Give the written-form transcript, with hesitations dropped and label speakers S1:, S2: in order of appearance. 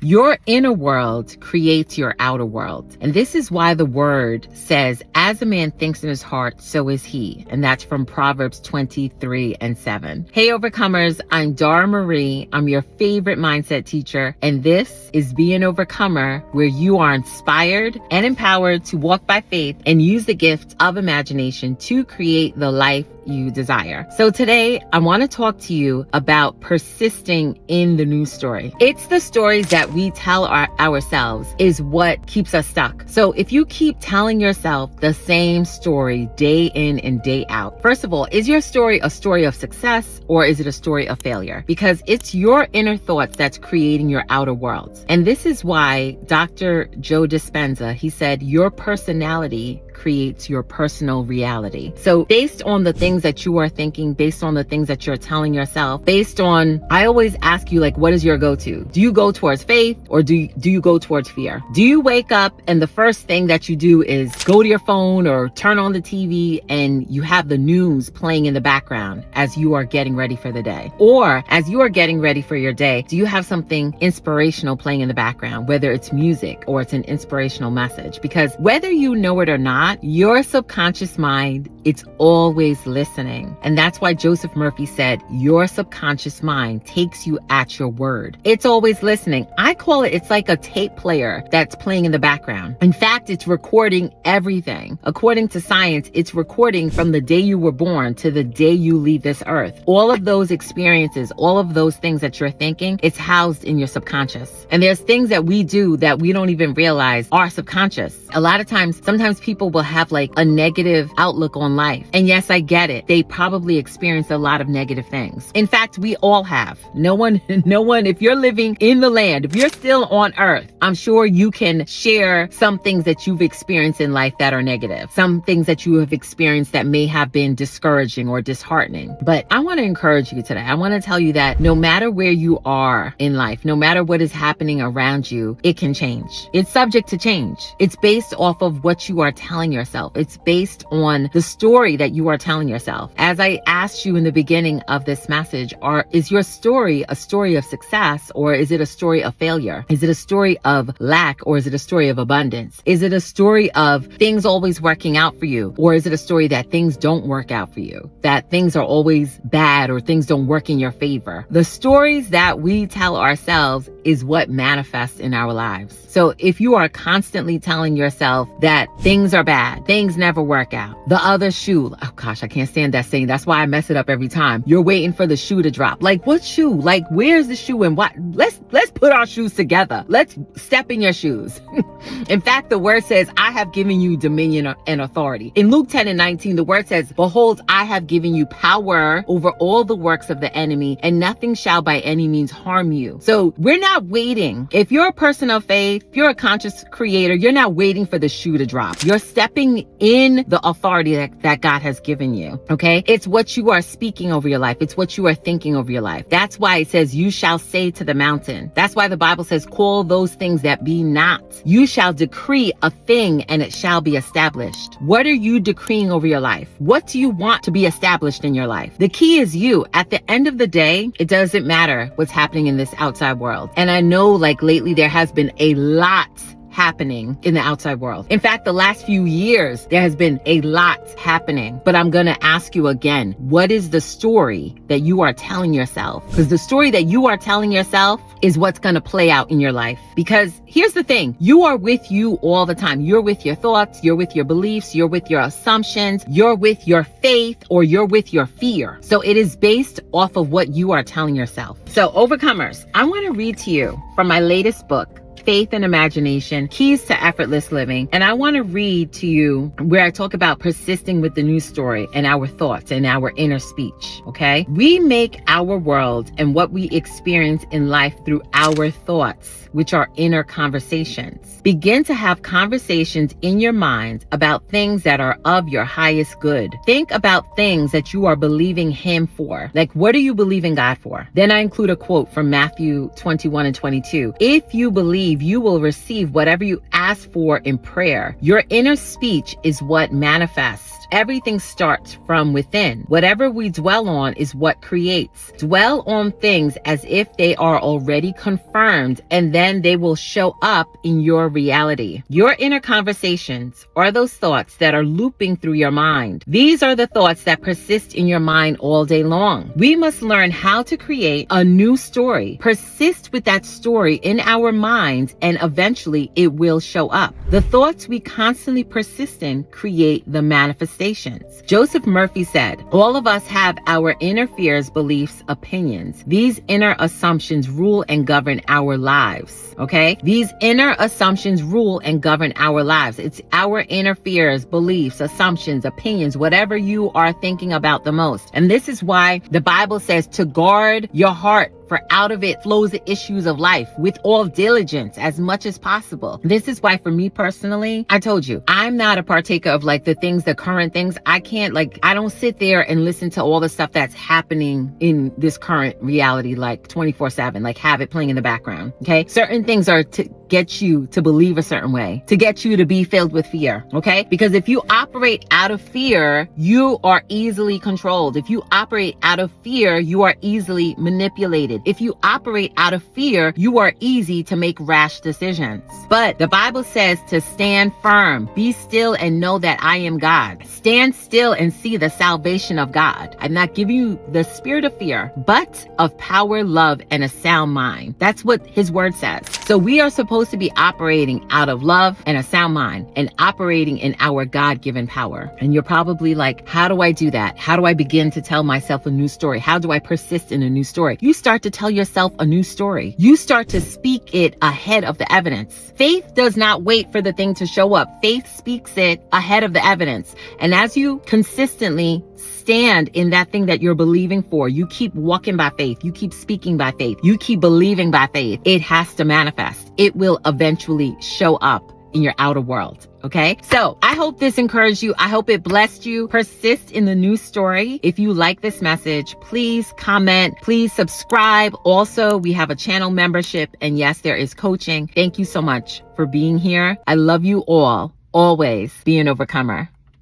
S1: Your inner world creates your outer world. And this is why the word says, as a man thinks in his heart, so is he. And that's from Proverbs 23:7. Hey, overcomers, I'm Dara Marie. I'm your favorite mindset teacher. And this is Be an Overcomer, where you are inspired and empowered to walk by faith and use the gift of imagination to create the life you desire. So today, I want to talk to you about persisting in the news story. It's the stories that we tell ourselves is what keeps us stuck. So if you keep telling yourself the same story day in and day out, first of all, is your story a story of success or is it a story of failure? Because it's your inner thoughts that's creating your outer world. And this is why Dr. Joe Dispenza, he said, your personality creates your personal reality. So based on the things that you are thinking, based on the things that you're telling yourself, based on, I always ask you, like, what is your go-to? Do you go towards faith or do you go towards fear? Do you wake up and the first thing that you do is go to your phone or turn on the TV and you have the news playing in the background as you are getting ready for the day? Or as you are getting ready for your day, do you have something inspirational playing in the background, whether it's music or it's an inspirational message? Because whether you know it or not, your subconscious mind, it's always listening. And that's why Joseph Murphy said, your subconscious mind takes you at your word. It's always listening. I call it, it's like a tape player that's playing in the background. In fact, it's recording everything. According to science, it's recording from the day you were born to the day you leave this earth. All of those experiences, all of those things that you're thinking, it's housed in your subconscious. And there's things that we do that we don't even realize are subconscious. A lot of times, sometimes people will have like a negative outlook on life. And yes, I get it. They probably experience a lot of negative things. In fact, we all have. No one, if you're living in the land, if you're still on earth, I'm sure you can share some things that you've experienced in life that are negative. Some things that you have experienced that may have been discouraging or disheartening. But I want to encourage you today. I want to tell you that no matter where you are in life, no matter what is happening around you, it can change. It's subject to change. It's based off of what you are telling yourself. It's based on the story that you are telling yourself. As I asked you in the beginning of this message, is your story a story of success or is it a story of failure? Is it a story of lack or is it a story of abundance? Is it a story of things always working out for you? Or is it a story that things don't work out for you? That things are always bad or things don't work in your favor? The stories that we tell ourselves is what manifests in our lives. So if you are constantly telling yourself that things are bad, things never work out, the other shoe, oh gosh, I can't stand that saying. That's why I mess it up every time. You're waiting for the shoe to drop. Like, what shoe? Like, where's the shoe and what? Let's put our shoes together. Let's step in your shoes. In fact, the word says, I have given you dominion and authority. In Luke 10:19, the word says, behold, I have given you power over all the works of the enemy, and nothing shall by any means harm you. So we're not waiting. If you're a person of faith, if you're a conscious creator, you're not waiting for the shoe to drop. You're stepping in the authority that God has given you. Okay? It's what you are speaking over your life. It's what you are thinking over your life. That's why it says, you shall say to the mountain. That's why the Bible says, call those things that be not. You shall decree a thing and it shall be established. What are you decreeing over your life? What do you want to be established in your life? The key is you. At the end of the day, it doesn't matter what's happening in this outside world. And I know like lately there has been a lot happening in the outside world. In fact, the last few years, there has been a lot happening. But I'm going to ask you again, what is the story that you are telling yourself? Because the story that you are telling yourself is what's going to play out in your life. Because here's the thing, you are with you all the time. You're with your thoughts, you're with your beliefs, you're with your assumptions, you're with your faith, or you're with your fear. So it is based off of what you are telling yourself. So overcomers, I want to read to you from my latest book, Faith and Imagination, Keys to Effortless Living. And I want to read to you where I talk about persisting with the news story and our thoughts and our inner speech. Okay. We make our world and what we experience in life through our thoughts, which are inner conversations. Begin to have conversations in your mind about things that are of your highest good. Think about things that you are believing Him for. Like, what are you believing God for? Then I include a quote from Matthew 21:22. If you believe, you will receive whatever you ask for in prayer. Your inner speech is what manifests. Everything starts from within. Whatever we dwell on is what creates. Dwell on things as if they are already confirmed, and then they will show up in your reality. Your inner conversations are those thoughts that are looping through your mind. These are the thoughts that persist in your mind all day long. We must learn how to create a new story. Persist with that story in our minds, and eventually it will show up. The thoughts we constantly persist in create the manifestations. Joseph Murphy said, all of us have our inner fears, beliefs, opinions. These inner assumptions rule and govern our lives. Okay? These inner assumptions rule and govern our lives. It's our inner fears, beliefs, assumptions, opinions, whatever you are thinking about the most. And this is why the Bible says to guard your heart, for out of it flows the issues of life with all diligence as much as possible. This is why for me personally, I told you, I'm not a partaker of like the things, the current things. I don't sit there and listen to all the stuff that's happening in this current reality, like 24/7, like have it playing in the background. Okay. Certain things are to get you to believe a certain way, to get you to be filled with fear. Okay. Because if you operate out of fear, you are easily controlled. If you operate out of fear, you are easily manipulated. If you operate out of fear, you are easy to make rash decisions. But the Bible says to stand firm, be still and know that I am God. Stand still and see the salvation of God. I'm not giving you the spirit of fear, but of power, love, and a sound mind. That's what his word says. So we are supposed to be operating out of love and a sound mind and operating in our God-given power. And you're probably like, how do I do that? How do I begin to tell myself a new story? How do I persist in a new story? You start to tell yourself a new story. You start to speak it ahead of the evidence. Faith does not wait for the thing to show up. Faith speaks it ahead of the evidence. And as you consistently stand in that thing that you're believing for, you keep walking by faith, you keep speaking by faith, you keep believing by faith, it has to manifest. It will eventually show up in your outer world. Okay. So I hope this encouraged you. I hope it blessed you. Persist in the new story. If you like this message, please comment, please subscribe. Also, we have a channel membership, and yes, there is coaching. Thank you so much for being here. I love you all. Always be an overcomer.